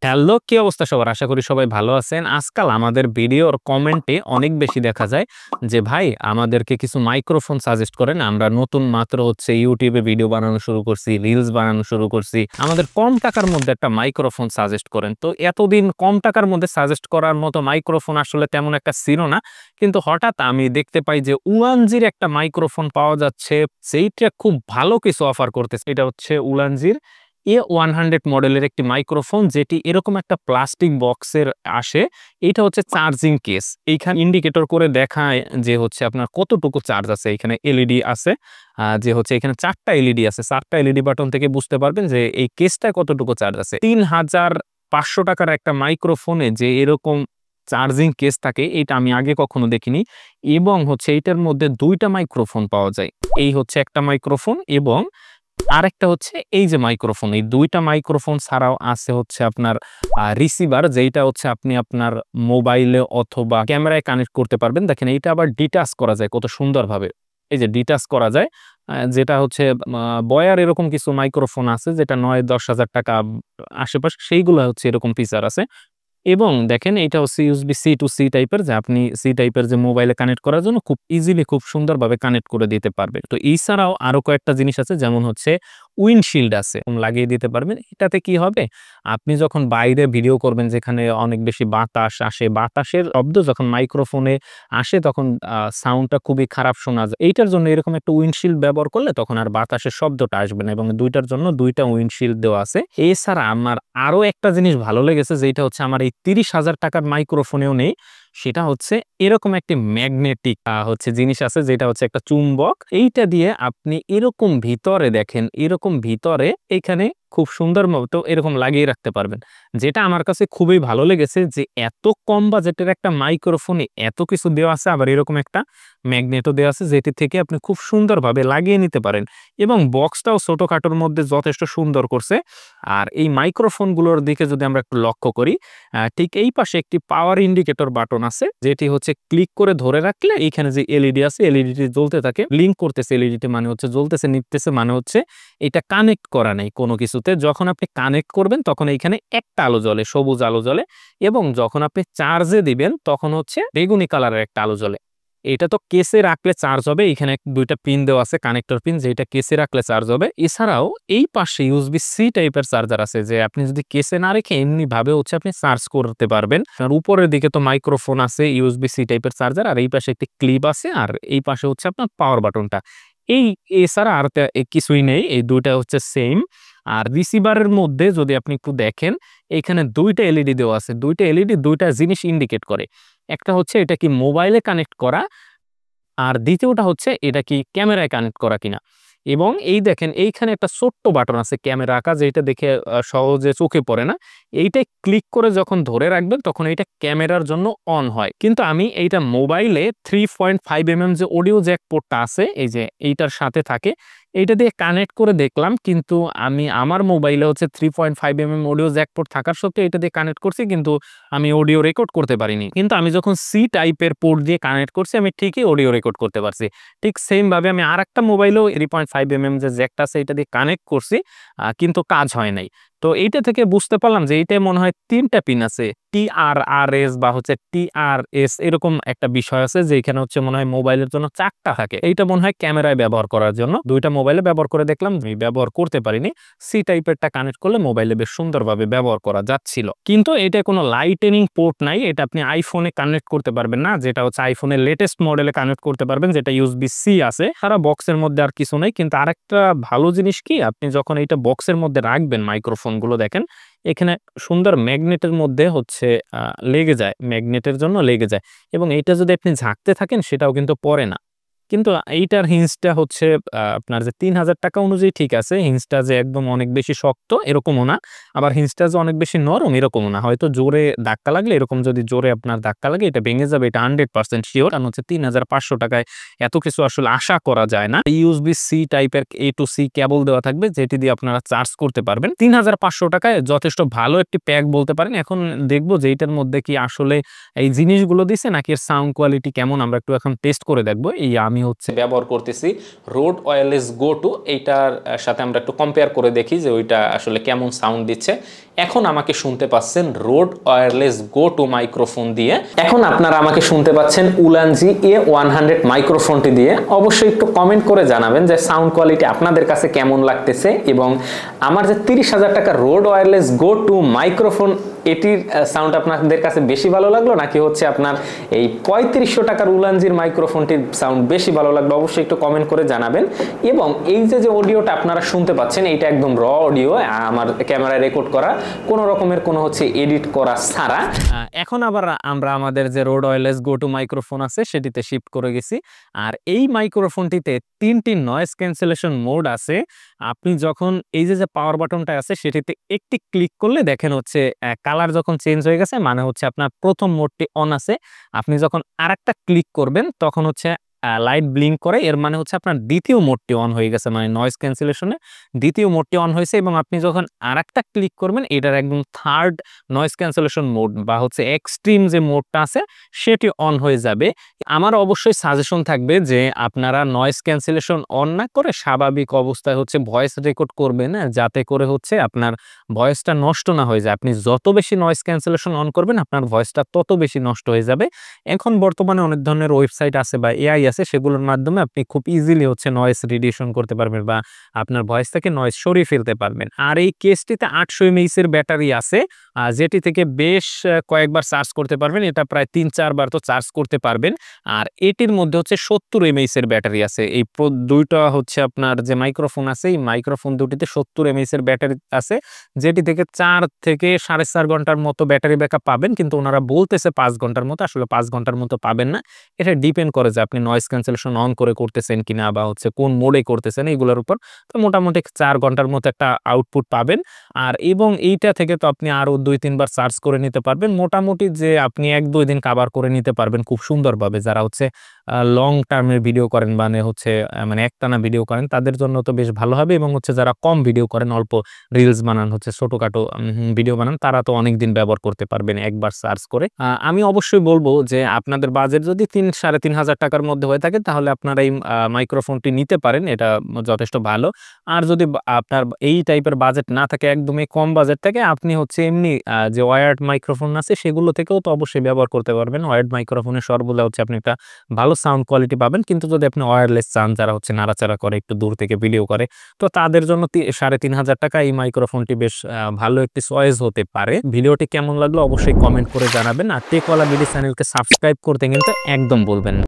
Hello, কি অবস্থা সবার? আশা করি সবাই ভালো আছেন। আজকাল আমাদের ভিডিওর কমেন্টে অনেক বেশি দেখা যায় যে, "ভাই আমাদেরকে কিছু মাইক্রোফোন সাজেস্ট করেন। আমরা নতুন মাত্র YouTube এ ভিডিও বানানো শুরু করছি, রিলস বানানো শুরু করছি। আমাদের কম টাকার মধ্যে একটা মাইক্রোফোন সাজেস্ট করেন।" তো এতদিন কম টাকার মধ্যে সাজেস্ট করার মতো মাইক্রোফোন আসলে তেমন একটা ছিল না। কিন্তু হঠাৎ আমি দেখতে পাই যে উলানজির একটা মাইক্রোফোন পাওয়া যাচ্ছে। সেইটা খুব ভালো কিছু অফার করতেছে। এটা হচ্ছে উলানজির A100 মডেলের একটি মাইক্রোফোন, যেটি এরকম একটা প্লাস্টিক বক্সের আসে। এটা হচ্ছে চার্জিং কেস। এইখানে ইন্ডিকেটর করে দেখায় যে হচ্ছে আপনার কতটুকু চার্জ আছে। এখানে এলইডি আছে, যে হচ্ছে এখানে ৪ টা এলইডি আছে। ৪ টা এলইডি বাটন থেকে বুঝতে পারবেন যে এই কেসটায় কতটুকু চার্জ আছে। ৳৩,৫০০ একটা মাইক্রোফোনে যে এরকম চার্জিং কেস থাকে, এটা আমি আগে কখনো দেখিনি। এবং হচ্ছে এইটার মধ্যে ২ টা মাইক্রোফোন পাওয়া যায়। এই হচ্ছে একটা মাইক্রোফোন এবং আরেকটা হচ্ছে এই যে মাইক্রোফোন, এই ২ টা মাইক্রোফোন ছাড়াও আছে হচ্ছে আপনার রিসিভার, যেইটা হচ্ছে আপনি আপনার মোবাইলে অথবা ক্যামেরায় কানেক্ট করতে পারবেন। দেখেন এইটা আবার ডিটাচ করা যায় কত সুন্দরভাবে। এই যে ডিটাচ করা যায়, যেটা হচ্ছে বয়ার এরকম কিছু মাইক্রোফোন আছে যেটা ৯-১০,০০০ আশেপাশে, সেইগুলা হচ্ছে এরকম ফিচার আছে। এবং দেখেন এইটা হচ্ছে USB C to C টাইপের, যে আপনি C টাইপের যে মোবাইলে কানেক্ট করার জন্য খুব ইজিলি খুব সুন্দরভাবে কানেক্ট করে দিতে পারবেন। তো এছাড়াও আরো কয়েকটা জিনিস আছে, যেমন হচ্ছে উইন্ডশিল্ড আছে, লাগিয়ে দিতে পারবেন। এটাতে কি হবে, আপনি যখন বাইরে ভিডিও করবেন যেখানে অনেক বেশি বাতাস আসে, বাতাসের শব্দ যখন মাইক্রোফোনে আসে তখন সাউন্ডটা খুবই খারাপ শোনা যায়। এইটার জন্য এরকম একটা উইন্ডশিল্ড ব্যবহার করলে তখন আর বাতাসের শব্দটা আসবে না, এবং দুইটার জন্য ২ টা উইন্ডশিল্ড দেওয়া আছে। এছাড়া আমার আরো একটা জিনিস ভালো লেগেছে, যেটা হচ্ছে আমার এই ৳৩০,০০০ মাইক্রোফোনেও নেই। সেটা হচ্ছে এরকম একটি ম্যাগনেটিক হচ্ছে জিনিস আছে, যেটা হচ্ছে একটা চুম্বক। এইটা দিয়ে আপনি এরকম ভিতরে দেখেন, এরকম ভিতরে এইখানে খুব সুন্দর মতো এরকম লাগিয়ে রাখতে পারবেন। যেটা আমার কাছে খুবই ভালো লেগেছে, যে এত কম বাজেটের একটা মাইক্রোফোনে এত কিছু দেওয়া আছে, আবার এরকম একটা ম্যাগনেটও দেওয়া আছে, যেটি থেকে আপনি খুব সুন্দরভাবে লাগিয়ে নিতে পারেন। এবং বক্সটাও ছোটখাটোর মধ্যে যথেষ্ট সুন্দর করছে। আর এই মাইক্রোফোনগুলোর দিকে যদি আমরা একটু লক্ষ্য করি, ঠিক এই পাশে একটি পাওয়ার ইন্ডিকেটর বাটন আছে, যেটি হচ্ছে ক্লিক করে ধরে রাখলে এইখানে যে এলইডি আছে, এলইডিটি জ্বলতে থাকে। ব্লিঙ্ক করতেছে এলইডিটি, মানে হচ্ছে জ্বলতেছে, নিভতেছে, মানে হচ্ছে এটা কানেক্ট করা নাই কোনো কিছুতে। যখন আপনি কানেক্ট করবেন তখন এইখানে একটা আলো জ্বলে, সবুজ আলো জ্বলে। এবং যখন আপনি চার্জে দিবেন তখন হচ্ছে বেগুনি কালারের একটা আলো জ্বলে। এটা তো কেসে রাখলে চার্জ হবে। এখানে ২ টা পিন দেওয়া আছে, কানেক্টর পিন, যেটা কেসে রাখলে চার্জ হবে। এছাড়াও এই পাশে USB-C টাইপের চার্জার আছে, যে আপনি যদি কেসে না রেখে এমনি ভাবে হচ্ছে আপনি চার্জ করতে পারবেন। আর উপরের দিকে তো মাইক্রোফোন আছে, USB-C টাইপের চার্জার, আর এই পাশে একটি ক্লিপ আছে, আর এই পাশে হচ্ছে আপনার পাওয়ার বাটনটা। এই এছাড়া আর কিছুই নেই। এই ২ টা হচ্ছে সেইম। আর রিসিভারের মধ্যে যদি আপনি একটু দেখেন, এইখানে ২ টা এলইডি দেওয়া আছে। ২ টা এলইডি ২ টা জিনিস ইন্ডিকেট করে। একটা হচ্ছে এটা কি মোবাইলে কানেক্ট করা, আর দ্বিতীয়টা হচ্ছে এটা কি ক্যামেরায় কানেক্ট করা কিনা। এবং এই দেখেন এইখানে একটা ছোট্ট বাটন আছে ক্যামেরা আঁকা, যেটা দেখে সহজে চোখে পড়ে না। এইটায় ক্লিক করে যখন ধরে রাখবেন তখন এইটা ক্যামেরার জন্য অন হয়। কিন্তু আমি এইটা মোবাইলে 3.5 যে অডিও জ্যাক পোর্টটা আছে, এই যে এইটার সাথে থাকে, এইটা দিয়ে কানেক্ট করে দেখলাম। কিন্তু আমি আমার মোবাইলে হচ্ছে 3.5 অডিও জ্যাক পোর্ট থাকার সত্ত্বেও এটা দিয়ে কানেক্ট করছি, কিন্তু আমি অডিও রেকর্ড করতে পারিনি। কিন্তু আমি যখন C টাইপের পোর্ট দিয়ে কানেক্ট করছি, আমি ঠিকই অডিও রেকর্ড করতে পারছি। ঠিক সেম ভাবে আমি আরেকটা মোবাইলেও 3.5 যে জ্যাকটা আছে এটা দিয়ে কানেক্ট করছি, কিন্তু কাজ হয় নাই। তো এইটা থেকে বুঝতে পারলাম যে এইটায় মনে হয় ৩ টা পিন আছে। TRRS বা হচ্ছে TRS এরকম একটা বিষয় আছে, যে এখানে হচ্ছে মনে হয় মোবাইলের জন্য ৪ টা থাকে। এইটা মনে হয় ক্যামেরায় ব্যবহার করার জন্য। ২ টা মোবাইলে ব্যবহার করে দেখলাম, আমি ব্যবহার করতে পারিনি। C টাইপেরটা কানেক্ট করলে মোবাইলে বেশ সুন্দরভাবে ব্যবহার করা যাচ্ছিল। কিন্তু এটা কোনো লাইটেনিং পোর্ট নাই। এটা আপনি আইফোনে কানেক্ট করতে পারবেন না, যেটা হচ্ছে আইফোনের লেটেস্ট মডেলে কানেক্ট করতে পারবেন, যেটা USB-C আছে। সারা বক্সের মধ্যে আর কিছু নাই। কিন্তু আরেকটা ভালো জিনিস কি, আপনি যখন এইটা বক্সের মধ্যে রাখবেন মাইক্রোফোনগুলো, দেখেন এখানে সুন্দর ম্যাগনেটের মধ্যে হচ্ছে লেগে যায়, ম্যাগনেটের জন্য লেগে যায়। এবং এইটা যদি আপনি ঝাঁকতে থাকেন সেটাও কিন্তু পড়ে না। কিন্তু এইটার হিঞ্জটা হচ্ছে আপনার যে ৳৩,০০০ অনুযায়ী ঠিক আছে। হিঞ্জটা যে একদম অনেক বেশি শক্ত এরকমও না। আবার হিঞ্জটা যে অনেক বেশি নরম এরকমও না। হয়তো জোরে ধাক্কা লাগলে, এরকম যদি জোরে আপনার ধাক্কা লাগে এটা ভেঙে যাবে, এটা 100% সিওর। কারণ হচ্ছে ৳৩,৫০০ এত কিছু আসলে আশা করা যায় না। USB-C টাইপের A to C কেবল দেওয়া থাকবে, যেটি দিয়ে আপনারা চার্জ করতে পারবেন। ৳৩,৫০০ যথেষ্ট ভালো একটি প্যাক বলতে পারেন। এখন দেখব যে এইটার মধ্যে কি আসলে এই জিনিসগুলো দিছে নাকি এর সাউন্ড কোয়ালিটি কেমন, আমরা একটু এখন টেস্ট করে দেখব। এই আমি হচ্ছে ব্যবহার করতেছি রোড ওয়্যারলেস গো টু, এইটার সাথে আমরা একটু কম্পেয়ার করে দেখি যে ওইটা আসলে কেমন সাউন্ড দিচ্ছে। এখন আমাকে শুনতে পাচ্ছেন road wireless go to microphone দিয়ে। এখন আপনারা আমাকে শুনতে পাচ্ছেন উলানজি A100 মাইক্রোফোনটি দিয়ে। অবশ্যই একটু কমেন্ট করে জানাবেন যে সাউন্ড কোয়ালিটি আপনাদের কাছে কেমন লাগতেছে, এবং আমার যে 30,000 টাকা road wireless go to microphone এটির সাউন্ড আপনাদের কাছে বেশি ভালো লাগলো, নাকি হচ্ছে আপনার এই 3500 টাকার উলানজির মাইক্রোফোনটির সাউন্ড বেশি ভালো লাগলো, অবশ্যই একটু কমেন্ট করে জানাবেন। এবং এই যে অডিওটা আপনারা শুনতে পাচ্ছেন, এইটা একদম র অডিও, আমার ক্যামেরায় রেকর্ড করা, কোনো রকমের কোনো হচ্ছে এডিট করা ছাড়া। এখন আবার আমরা আমাদের যে road wireless go to microphone আছে সেটিতে শিফট করে গেছি। আর এই মাইক্রোফোনটিতে 3টি নয়েজ ক্যান্সেলেশন মোড আছে। আপনি যখন এই যে পাওয়ার বাটনটা আছে সেটিতে একটি ক্লিক করলে দেখেন হচ্ছে কালার যখন চেঞ্জ হয়ে গেছে, মানে হচ্ছে আপনার প্রথম মোডটি অন আছে। আপনি যখন আরেকটা ক্লিক করবেন তখন হচ্ছে লাইট ব্লিঙ্ক করে, এর মানে হচ্ছে আপনার দ্বিতীয় মোডটি অন হয়ে গেছে, মানে নয়েজ ক্যান্সেলেশনে দ্বিতীয় মোডটি অন হয়েছে। এবং আপনি যখন আরেকটা ক্লিক করবেন এটার একদম থার্ড নয়েজ ক্যান্সেলেশন মোড বা হচ্ছে এক্সট্রিম যে মোডটা আছে সেটি অন হয়ে যাবে। আমার অবশ্যই সাজেশন থাকবে যে আপনারা নয়েজ ক্যান্সেলেশন অন না করে স্বাভাবিক অবস্থায় হচ্ছে ভয়েস রেকর্ড করবেন, যাতে করে হচ্ছে আপনার ভয়েসটা নষ্ট না হয়ে যায়। আপনি যত বেশি নয়েজ ক্যান্সেলেশন অন করবেন আপনার ভয়েসটা তত বেশি নষ্ট হয়ে যাবে। এখন বর্তমানে অনেক ধরনের ওয়েবসাইট আছে বা এআই আছে, সেগুলোর মাধ্যমে আপনি খুব ইজিলি হচ্ছে নয়েজ রিডিউশন করতে পারবেন বা আপনার ভয়েস থেকে নয়েজ সরিয়ে ফেলতে পারবেন। আর এই কেসটিতে 800 mAh এর ব্যাটারি আছে, যেটি থেকে বেশ কয়েকবার চার্জ করতে পারবেন। এটা প্রায় 3-4 বার তো চার্জ করতে পারবেন। আর এটির মধ্যে হচ্ছে 70 mAh এর ব্যাটারি আছে। এই দুইটা হচ্ছে আপনার যে মাইক্রোফোন আছে, এই মাইক্রোফোন দুটিতে 70 mAh এর ব্যাটারি আছে, যেটি থেকে 4 থেকে 4.5 ঘন্টার মতো ব্যাটারি ব্যাকআপ পাবেন। কিন্তু ওনারা বলতেছে 5 ঘন্টার মতো, আসলে 5 ঘন্টার মতো পাবেন না। এটা ডিপেন্ড করে যে আপনি নয়েজ ক্যান্সেলেশন অন করে করতেছেন কিনা বা হচ্ছে কোন মোডে করতেছেন এইগুলোর উপর। তো মোটামুটি 4 ঘন্টার মতো একটা আউটপুট পাবেন। আর এবং এইটা থেকে তো আপনি আরো 2-3 বার চার্জ করে নিতে পারবেন। মোটামুটি যে আপনি 1-2 দিন কভার করে নিতে পারবেন খুব সুন্দরভাবে। যারা হচ্ছে লং টার্মের ভিডিও করেন, মানে হচ্ছে মানে একটানা ভিডিও করেন, তাদের জন্য তো বেশ ভালো হবে। এবং হচ্ছে যারা কম ভিডিও করেন, অল্প রিলস বানান, হচ্ছে ছোটখাটো ভিডিও বানান, তারা তো অনেক দিন ব্যবহার করতে পারবেন একবার চার্জ করে। আমি অবশ্যই বলবো যে আপনাদের বাজেট যদি 3,500 টাকার মধ্যে হয়ে থাকে তাহলে আপনারা এই মাইক্রোফোনটি নিতে পারেন, এটা যথেষ্ট ভালো। আর যদি আপনার এই টাইপের বাজেট না থাকে, একদমই কম বাজেট থেকে, আপনি হচ্ছে এমনি যে ওয়্যার্ড মাইক্রোফোন আছে সেগুলো থেকেও তো অবশ্যই ব্যবহার করতে পারবেন। ওয়্যার্ড মাইক্রোফোনের সর্বদা হচ্ছে আপনি একটা ভালো সাউন্ড কোয়ালিটি পাবেন। কিন্তু যদি আপনি ওয়্যারলেস চান, যারা হচ্ছে নাড়াচাড়া করে, একটু দূর থেকে ভিডিও করে, তো তাদের জন্য 3,500 টাকা এই মাইক্রোফোনটি বেশ ভালো একটি চয়েস হতে পারে। ভিডিওটি কেমন লাগলো অবশ্যই কমেন্ট করে জানাবেন। আর টেকওয়ালা বিডি চ্যানেলকে সাবস্ক্রাইব করতে কিন্তু একদম বলবেন না।